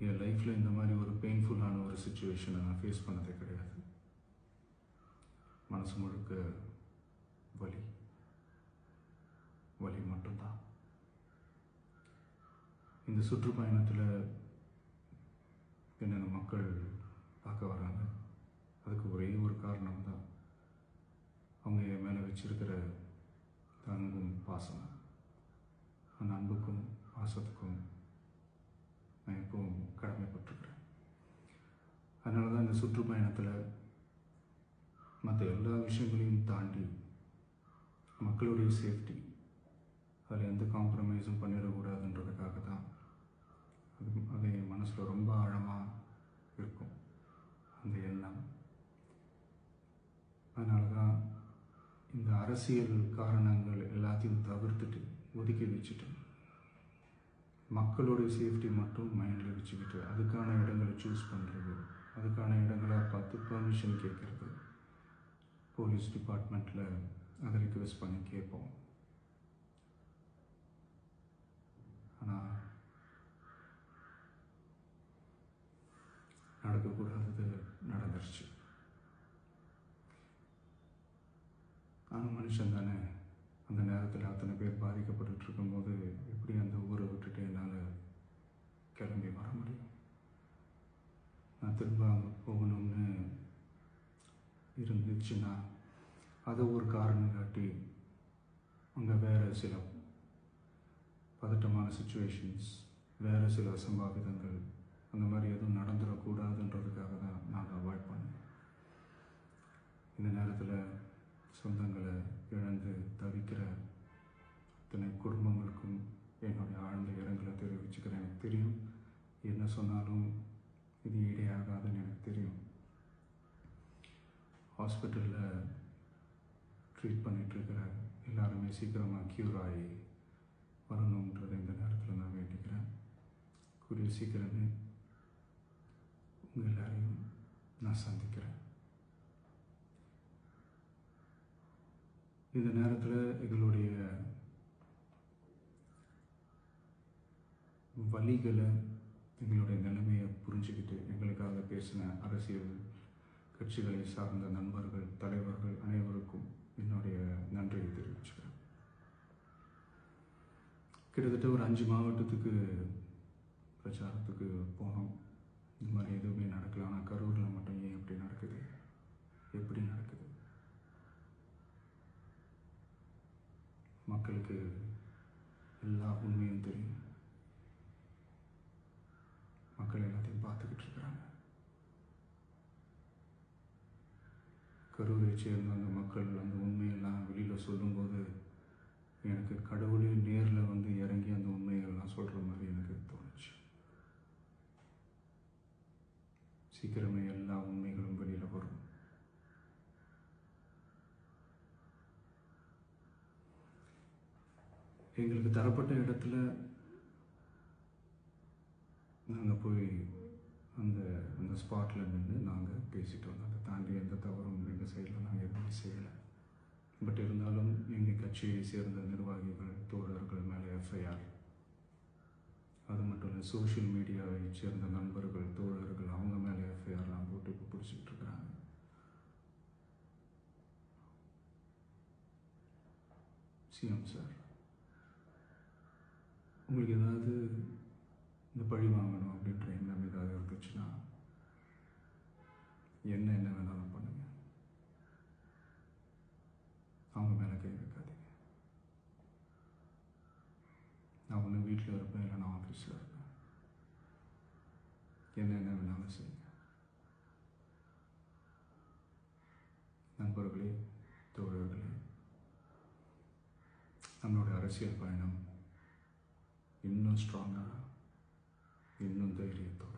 என் லைஃப்பில் இந்த மாதிரி ஒரு பெயின்ஃபுல்லான ஒரு சுச்சுவேஷனை நான் ஃபேஸ் பண்ணதே கிடையாது. மனசு முழுக்க வலி வலி மட்டும்தான். இந்த சுற்றுப்பயணத்தில் என்னென்ன மக்கள் பார்க்க வராங்க, அதுக்கு ஒரே ஒரு காரணம் தான், அவங்க என் மேலே வச்சிருக்கிற அன்பும் பாசம். அந்த அன்புக்கும் பாசத்துக்கும் நான் எப்பவும் கடமைப்பட்டிருக்கிறேன். அதனால தான் இந்த சுற்றுப்பயணத்தில் மற்ற எல்லா விஷயங்களையும் தாண்டி மக்களுடைய சேஃப்டி, அதில் எந்த காம்ப்ரமைஸும் பண்ணிடக்கூடாதுன்றதுக்காக தான் அது என் மனசில் ரொம்ப ஆழமாக இருக்கும் அந்த எண்ணம். அதனால தான் இந்த அரசியல் காரணங்கள் எல்லாத்தையும் தவிர்த்துட்டு ஒதுக்கி வச்சுட்டு மக்களோடைய சேஃப்டி மட்டும் மைண்டில் வச்சுக்கிட்டு அதுக்கான இடங்களை சூஸ் பண்ணுறது, அதுக்கான இடங்களை பார்த்து பர்மிஷன் கேட்குறது, போலீஸ் டிபார்ட்மெண்ட்டில் அதை ரிக்வெஸ்ட் பண்ணி கேட்போம். ஆனால் நடக்கக்கூடாதது நடந்துருச்சு. ஆனால் மனுஷன் தானே, அந்த நேரத்தில் அத்தனை பேர் பாதிக்கப்பட்டு இருக்கும்போது எப்படி அந்த ஊரை விட்டுட்டு என்னால் கிளம்பி வர முடியும்? நான் திரும்ப அங்கே போகணும்னு இருந்துச்சுன்னா அதை ஒரு காரணம் காட்டி அங்கே வேறு சில பதட்டமான சுச்சுவேஷன்ஸ், வேறு சில அசம்பாவிதங்கள், அந்த மாதிரி எதுவும் நடந்துடக்கூடாதுன்றதுக்காக தான் நான் அவாய்ட் பண்ணேன். இந்த நேரத்தில் சொந்தங்களை இழந்து தவிக்கிற அத்தனை குடும்பங்களுக்கும் என்னுடைய ஆழ்ந்த இரங்கலை தெரிவிச்சுக்கிறேன். எனக்கு தெரியும், என்ன சொன்னாலும் இது ஈடேயாகாதுன்னு எனக்கு தெரியும். ஹாஸ்பிட்டலில் ட்ரீட் பண்ணிகிட்ருக்கிற எல்லாருமே சீக்கிரமாக க்யூர் ஆகி வரணுன்றதை இந்த நேரத்தில் நான் வேண்டிக்கிறேன். கூடிய சீக்கிரமே உங்கள் எல்லாரையும் நான் சந்திக்கிறேன். இந்த நேரத்தில் எங்களுடைய வலிகளை, எங்களுடைய நிலைமையை புரிஞ்சுக்கிட்டு எங்களுக்காக பேசின அரசியல் கட்சிகளை சார்ந்த நண்பர்கள், தலைவர்கள் அனைவருக்கும் என்னுடைய நன்றியை தெரிவிச்சுக்கிறேன். கிட்டத்தட்ட ஒரு 5 மாவட்டத்துக்கு பிரச்சாரத்துக்கு போனோம். இந்த மாதிரி எதுவுமே நடக்கல. ஆனால் கரூரில் மட்டும் ஏன் எப்படி நடக்குது, எப்படி நடக்குது? மக்களுக்கு எல்லா உண்மையும் தெரியும். மக்கள் எல்லாத்தையும் பார்த்துக்கிட்டு இருக்கிறாங்க. கரூரை சேர்ந்த அந்த மக்கள் அந்த உண்மையெல்லாம் வெளியில் சொல்லும்போது எனக்கு கடவுளே நேரில் வந்து இறங்கி அந்த உண்மைகள்லாம் சொல்கிற மாதிரி எனக்கு தோணுச்சு. சீக்கிரமே எல்லா உண்மைகளும் வெளியில் வரும். எங்களுக்கு தரப்பட்ட இடத்துல நாங்கள் போய் அந்த ஸ்பாட்டில் நின்று நாங்கள் பேசிட்டு வந்தோம். அதை தாண்டி எந்த தவறும் எங்கள் சைடில் நாங்கள் எதுவுமே செய்யலை. பட் இருந்தாலும் எங்கள் கட்சியை சேர்ந்த நிர்வாகிகள், தோழர்கள் மேலே எஃப்ஐஆர், அது மட்டும் இல்லை சோஷியல் மீடியாவை சேர்ந்த நண்பர்கள், தோழர்கள், அவங்க மேலே எஃப்ஐஆர்லாம் போட்டு இப்போ பிடிச்சிட்டு இருக்கிறாங்க. சிஎம் சார், உங்களுக்கு ஏதாவது இந்த பழி வாங்கணும் அப்படின்ற எண்ணம் ஏதாவது இருந்துச்சுன்னா என்ன வேணாலும் பண்ணுங்க. அவங்க மேலே கை வைக்காதீங்க. நான் ஒன்று வீட்டில் இருப்பேன், இல்லை நான் ஆஃபீஸில் இருப்பேன். என்ன வேணாலும் செய்யுங்க. நண்பர்களே, தோழர்களே, நம்மளுடைய அரசியல் பயணம் இன்னும் ஸ்ட்ராங்காக, இன்னும் தைரியத்தோடு